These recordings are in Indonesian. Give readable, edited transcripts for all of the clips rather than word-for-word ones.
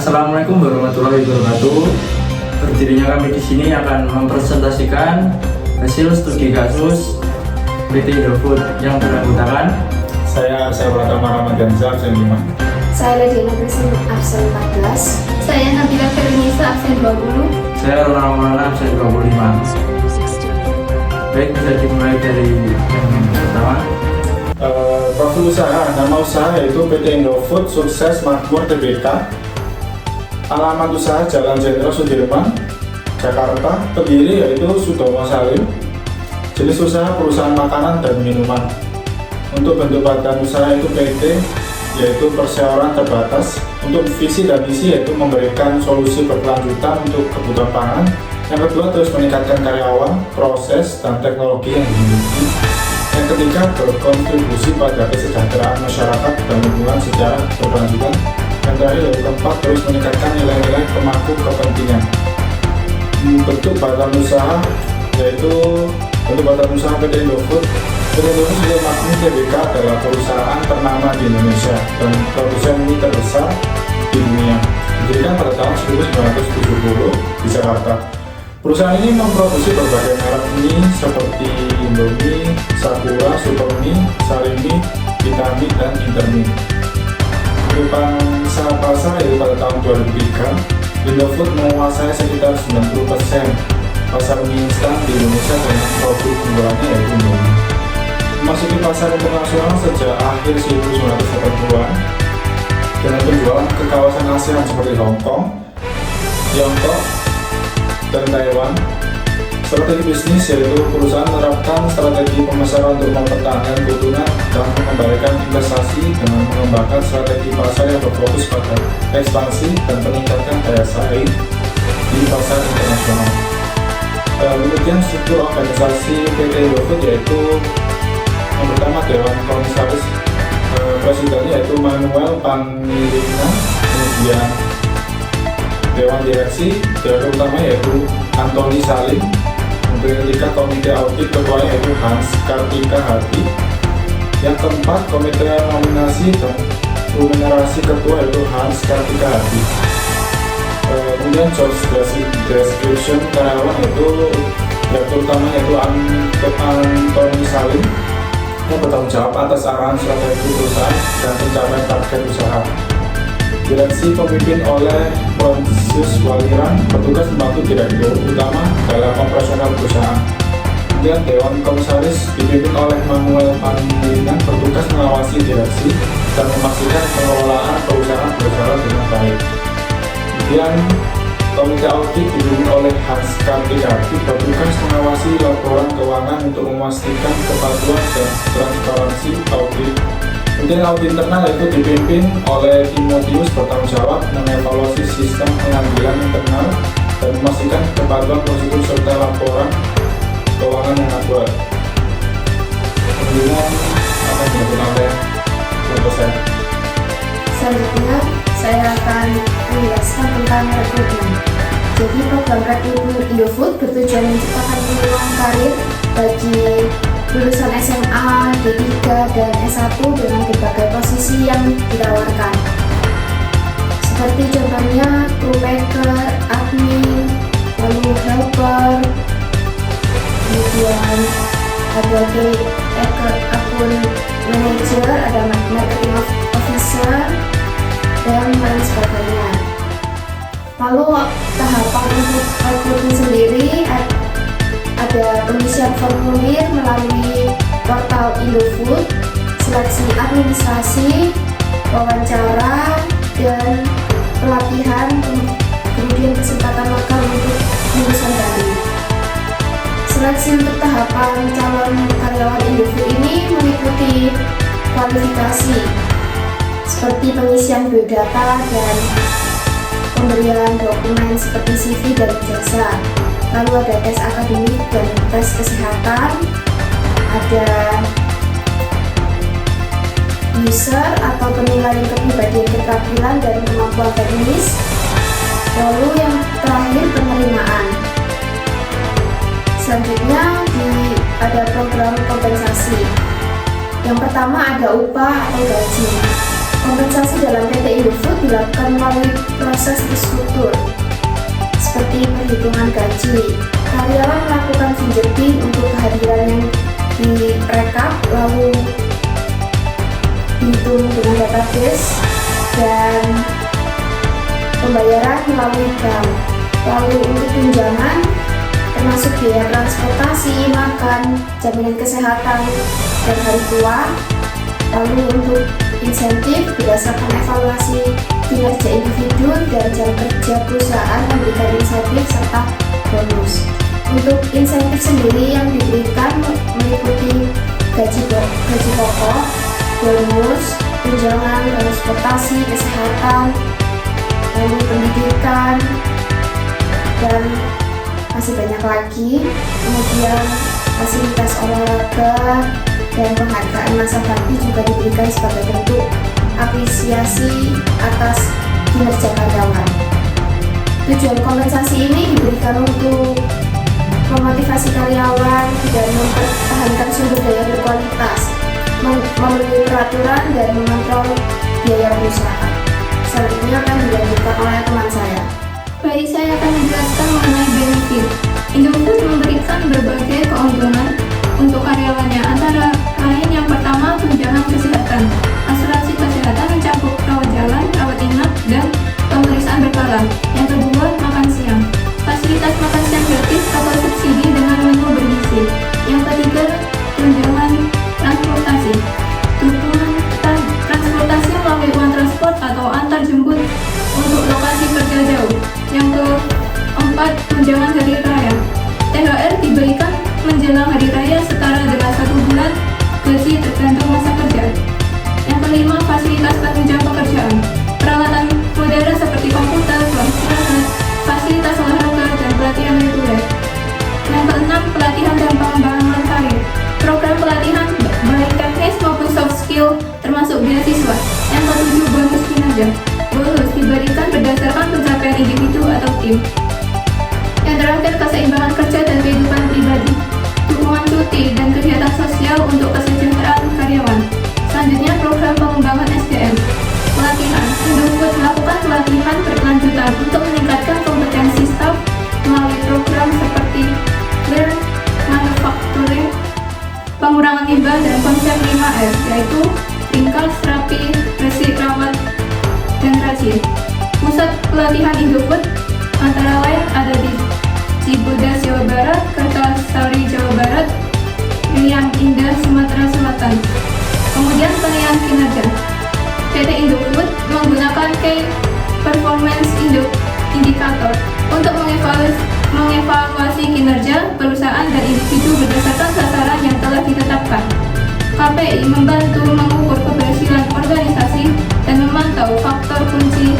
Assalamualaikum warahmatullahi wabarakatuh. Berdirinya kami di sini akan mempresentasikan hasil studi kasus PT Indofood yang beranggotakan Saya Pratama Ramadanza, absen 5. Saya Ladiana Kristen, absen 14. Saya Nabila Fernisa, absen 20. Saya Ronald Maulana, absen 25. Baik, bisa dimulai dari yang pertama. Profil usaha, nama usaha yaitu PT Indofood Sukses Makmur Tbk. Alamat usaha Jalan Jenderal Sudirman, Jakarta. Pendiri yaitu Sudomo Salim. Jenis usaha perusahaan makanan dan minuman. Untuk bentuk badan usaha itu PT, yaitu perseroan terbatas. Untuk visi dan misi yaitu memberikan solusi berkelanjutan untuk kebutuhan pangan. Yang kedua, terus meningkatkan karyawan, proses, dan teknologi yang dimiliki. Yang ketiga, berkontribusi pada kesejahteraan masyarakat dan lingkungan secara berkelanjutan. Yang terakhir, yang keempat, terus meningkatkan nilai-nilai pemangku kepentingan. Bentuk badan usaha yaitu bentuk badan usaha PT Indofood. PT Indofood sudah Makmur Tbk adalah perusahaan ternama di Indonesia dan produsen mie terbesar di dunia. Didirikan pada tahun 1970 di Jakarta. Perusahaan ini memproduksi berbagai merek mie seperti Indomie, Sakura, Supermie, Sarimi, Vitamie, dan Intermie. Untuk pangsa pasar yaitu pada tahun 2003, Indofood menguasai sekitar 90% pasar mie instan di Indonesia dengan produk unggulannya yaitu Indomie. Memasuki pasar internasional sejak akhir 1980-an dengan penjualan ke kawasan ASEAN seperti Hong Kong, Tiongkok, dan Taiwan. Strategi bisnis yaitu perusahaan menerapkan strategi pemasaran untuk mempertahankan keuntungan dan mengembalikan investasi dengan mengembangkan strategi pasar yang berfokus pada ekspansi dan peningkatan daya saing di pasar internasional. Kemudian struktur organisasi PT Indofood yaitu yang pertama Dewan Komisaris, presidennya yaitu Manuel Panirina, kemudian Dewan Direksi, Direktur utama yaitu Antoni Salim, kemudian ketiga Komite Audit, ketuanya yaitu Hans Kartika Hadi. Yang keempat Komite Nominasi dan Remunerasi, ketua yaitu Hans Kartika Hadi. Kemudian job description karyawan yaitu Direktur utama yaitu Antoni Salim yang bertanggung jawab atas arahan strategi perusahaan dan pencapaian target usaha. Direksi pemimpin oleh Pontius Waliran, bertugas membantu direktur utama dalam operasional perusahaan. Kemudian Dewan Komisaris dipimpin oleh Manuel Panirina, bertugas mengawasi direksi dan memastikan pengelolaan perusahaan berjalan dengan baik. Kemudian Komite Audit dipimpin oleh Hans Kartika Hadi, bertugas mengawasi laporan keuangan untuk memastikan kepatuhan dan transparansi audit. Kemudian audit internal itu dipimpin oleh Timotius, bertanggung jawab mengevaluasi sistem pengambilan internal dan memastikan kepatuhan prosedur serta laporan keuangan yang akurat. Kemudian apa yang dilakukan oleh kelompok saya? Selanjutnya, saya akan menjelaskan tentang rekrutmen. Jadi, program rekrutmen Indofood bertujuan menciptakan peluang karir bagi lulusan SMA, D3, dan S1 dengan berbagai posisi yang ditawarkan. Seperti contohnya crew packer, admin, lalu helper, kemudian ada akun manager, ada marketing officer, dan lain sebagainya. Lalu tahapan untuk rekrutmen sendiri ada pengisian formulir melalui portal Indofood, seleksi administrasi, wawancara, dan pelatihan, kemudian kesempatan magang untuk lulusan baru. Seleksi untuk tahapan calon karyawan Indofood ini meliputi kualifikasi seperti pengisian biodata dan pemberian dokumen seperti CV dan ijazah. Lalu ada tes akademik dan tes kesehatan, ada user atau penilaian kepribadian, keterampilan, dan kemampuan teknis. Lalu yang terakhir penerimaan. Selanjutnya ada program kompensasi. Yang pertama ada upah atau gaji. Kompensasi dalam PT Indofood dilakukan melalui proses terstruktur, seperti perhitungan gaji. Karyawan melakukan fingerprint untuk kehadiran yang direkap, lalu dihitung dengan database, dan pembayaran melalui bank. Lalu untuk tunjangan termasuk biaya transportasi, makan, jaminan kesehatan, dan hari tua. Lalu untuk insentif berdasarkan evaluasi kinerja individu dan jam kerja perusahaan memberikan insentif serta bonus. Untuk insentif sendiri yang diberikan meliputi gaji pokok, bonus, tunjangan, transportasi, kesehatan, lalu pendidikan, dan masih banyak lagi. Kemudian fasilitas olahraga dan penghargaan masa bakti juga diberikan sebagai bentuk apresiasi atas kinerja karyawan. Tujuan kompensasi ini diberikan untuk memotivasi karyawan dan mempertahankan sumber daya berkualitas, memenuhi peraturan dan mengontrol biaya perusahaan. Selanjutnya akan dilanjutkan oleh teman saya. Baik, saya akan menjelaskan mengenai benefit. Indofood memberikan berbagai keuntungan untuk karyawannya, antara lain yang pertama tunjangan kesehatan. Asuransi kesehatan mencakup rawat jalan, rawat inap, dan pemeriksaan berkala. Yang kedua, makan siang. Fasilitas makan siang gratis atau subsidi dengan menu bergizi. Yang ketiga, tunjangan transportasi. Dukungan transportasi melalui uang transport atau antar jemput untuk lokasi kerja jauh. Yang keempat, tunjangan hari raya. THR diberikan menjelang hari raya setara dengan 1 bulan gaji tergantung masa kerja. Yang kelima, fasilitas penunjang pekerjaan. Peralatan modern seperti komputer, ruang istirahat, fasilitas olahraga, dan pelatihan reguler. Yang keenam, pelatihan dan pengembangan karir. Program pelatihan baik teknis maupun soft skill termasuk beasiswa. Yang ketujuh, bonus kinerja. Bonus diberikan berdasarkan pencapaian individu atau tim. Yang terakhir, keseimbangan kerja dan kehidupan pribadi. Dukungan cuti dan kegiatan sosial untuk kesejahteraan karyawan. Selanjutnya, program pengembangan SDM. Pelatihan. Indofood melakukan pelatihan berkelanjutan untuk meningkatkan kompetensi staf melalui program seperti Learn Manufacturing, pengurangan limbah, dan konsep 5R, yaitu ringkas, rapi, bersih, rawat, dan rajin. Pusat pelatihan Indofood antara lain ada di Cibodas, Jawa Barat, Kertasari, Jawa Barat, Riam Indah, Sumatera Selatan. Kemudian penilaian kinerja. PT Indofood menggunakan Key Performance Indicator untuk mengevaluasi kinerja perusahaan dan individu berdasarkan sasaran yang telah ditetapkan. KPI membantu mengukur keberhasilan organisasi dan memantau faktor kunci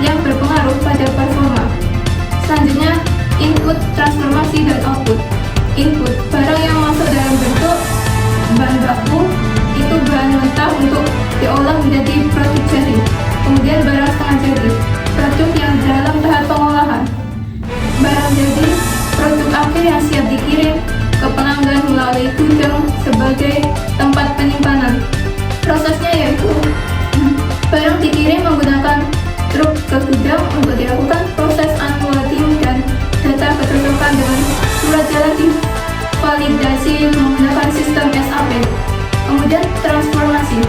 yang berpengaruh pada performa. Selanjutnya, input, transformasi, dan output. Input, barang yang masuk dalam bentuk bahan baku, itu bahan mentah untuk diolah menjadi produk jadi. Kemudian barang setengah jadi, produk yang dalam tahap pengolahan. Barang jadi, produk akhir yang siap dikirim ke pelanggan melalui gudang sebagai tempat penyimpanan. Prosesnya yaitu barang dikirim menggunakan truk ke gudang untuk dilakukan proses unloading dan data kecocokan dengan surat jalan divalidasi menggunakan sistem SAP. Kemudian transformasi.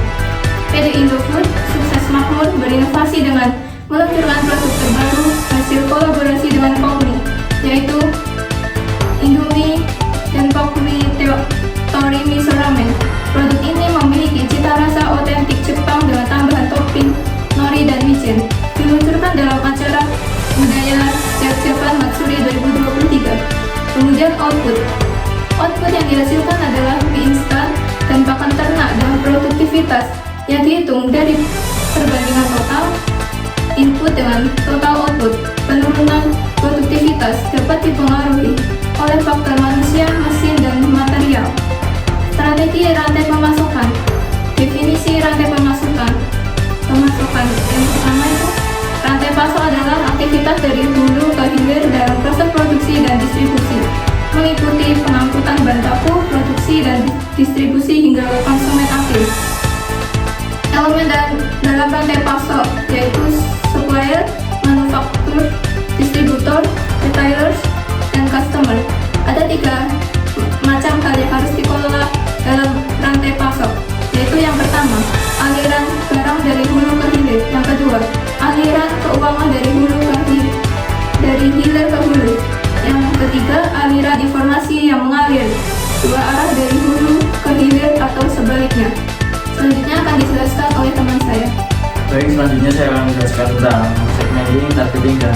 PT Indofood sukses makmur berinovasi dengan meluncurkan produk terbaru hasil kolaborasi dengan Pokmi, yaitu Indomie dan Pokmi Tori Miso Ramen. Produk ini memiliki cita rasa otentik Jepang dengan tambahan topping nori dan wijen. Diluncurkan dalam acara budaya Japan Matsuri 2023. Kemudian output. Output yang dihasilkan adalah mie instan dan pakan ternak dengan produktivitas yang dihitung dari perbandingan total input dengan total output. Penurunan produktivitas dapat dipengaruhi oleh faktor manusia, mesin, dan material. Strategi rantai pemasokan. Definisi rantai pemasokan yang pertama itu rantai pasok adalah aktivitas dari hulu ke hilir dalam proses produksi dan distribusi, meliputi pengangkutan bahan baku, produksi, dan distribusi hingga ke konsumen akhir. Elemen dalam dalam rantai pasok, yaitu supplier, manufaktur, distributor, retailers, dan customer. Ada 3 macam hal yang harus dikelola dalam rantai pasok, yaitu yang pertama, aliran barang dari hulu ke hilir. Yang kedua, aliran keuangan dari hilir ke hulu. Yang ketiga, aliran informasi yang mengalir dua arah dari hulu ke hilir atau sebaliknya. Selanjutnya akan dijelaskan oleh teman saya. Baik, selanjutnya saya akan menjelaskan tentang segmenting, targeting, dan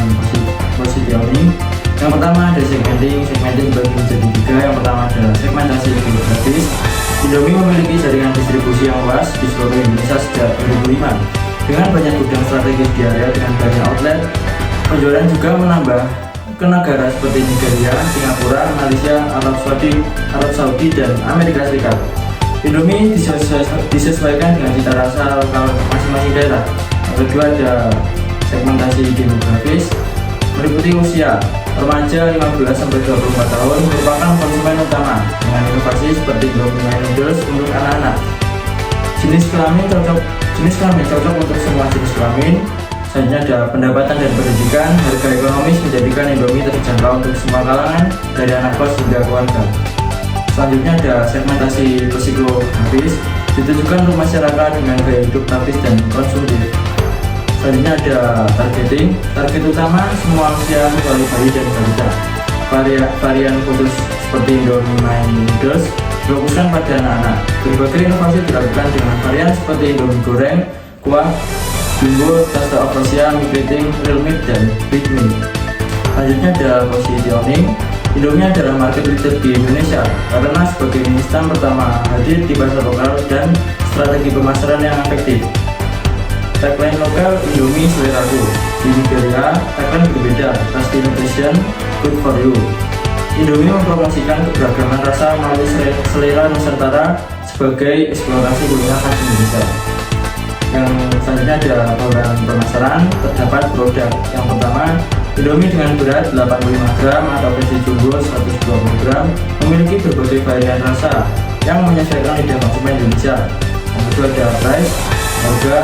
positioning. Yang pertama ada segmenting dibagi menjadi 3. Yang pertama adalah segmentasi geografis. Indomie memiliki jaringan distribusi yang luas di seluruh Indonesia sejak 2005. Dengan banyak gudang strategis di area dengan banyak outlet, penjualan juga menambah ke negara seperti Nigeria, Singapura, Malaysia, Arab Saudi, dan Amerika Serikat. Indomie disesuaikan dengan cita rasa lokal masing-masing daerah. Yang kedua ada segmentasi demografis, meliputi usia remaja 15-24 tahun merupakan konsumen utama dengan inovasi seperti Indomie Noodles untuk anak-anak. Jenis kelamin cocok untuk semua jenis kelamin. Selanjutnya ada pendapatan dan pendidikan. Harga ekonomis menjadikan Indomie terjangkau untuk semua kalangan dari anak kos hingga keluarga. Selanjutnya ada segmentasi psikografis, ditujukan untuk masyarakat dengan gaya hidup praktis dan konsumtif. Selanjutnya ada targeting. Target utama semua usia kecuali bayi dan balita. Varian khusus seperti Indomie Noodles difokuskan pada anak-anak. Berbagai inovasi dilakukan dengan varian seperti Indomie goreng, kuah, bumbu, pasta Asia, mie keriting, real meat, dan big meat. Selanjutnya ada positioning. Indomie adalah market leader di Indonesia karena sebagai mie instan pertama hadir di pasar lokal dan strategi pemasaran yang efektif. Tagline lokal Indomie seleraku. Di Nigeria, tagline berbeda, Tasty Nutrition, Good for You. Indomie mempromosikan keberagaman rasa melalui selera Nusantara sebagai eksplorasi kuliner khas Indonesia. Yang selanjutnya ada bauran pemasaran. Terdapat produk yang pertama, Indomie dengan berat 85 gram atau versi jumbo 120 gram memiliki berbagai varian rasa yang menyesuaikan lidah konsumen Indonesia. Yang kedua ada price, harga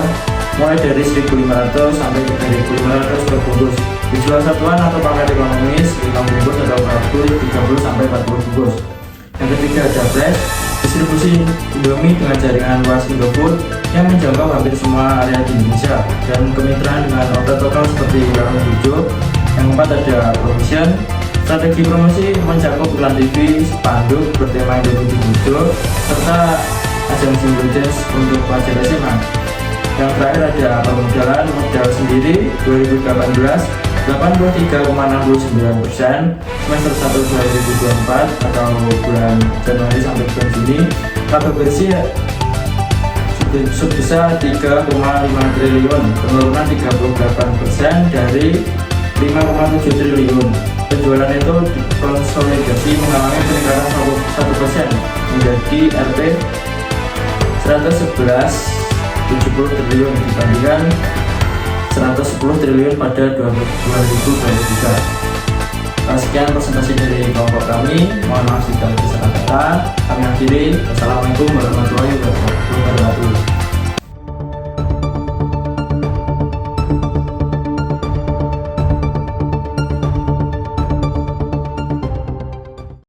mulai dari 1.500 sampai 3.500 per bungkus. Dijual satuan atau paket ekonomis 5 bungkus atau 30 sampai 40 bungkus. Yang ketiga ada fresh, distribusi Indomie dengan jaringan luas Indofood yang menjangkau hampir semua area di Indonesia dan kemitraan dengan outlet lokal seperti Warung Burjo. Yang keempat ada promotion. Strategi promosi mencakup iklan TV, spanduk bertema Indomie di Burjo, serta ajang single dance untuk pelajar SMA. Yang terakhir ada permodalan. Modal sendiri 2018 83,69%, semester 1 2024 atau bulan Januari sampai bulan Juni. Laba bersih sebesar 3,5 triliun, penurunan 38% dari 5,7 triliun. Penjualan itu konsolidasi mengalami peningkatan 1% menjadi Rp 111,70 triliun dibandingkan 110 triliun pada 2023. Sekian presentasi dari kelompok kami. Mohon maaf jika ada salah kata. Kami akhiri. Wassalamualaikum warahmatullahi wabarakatuh.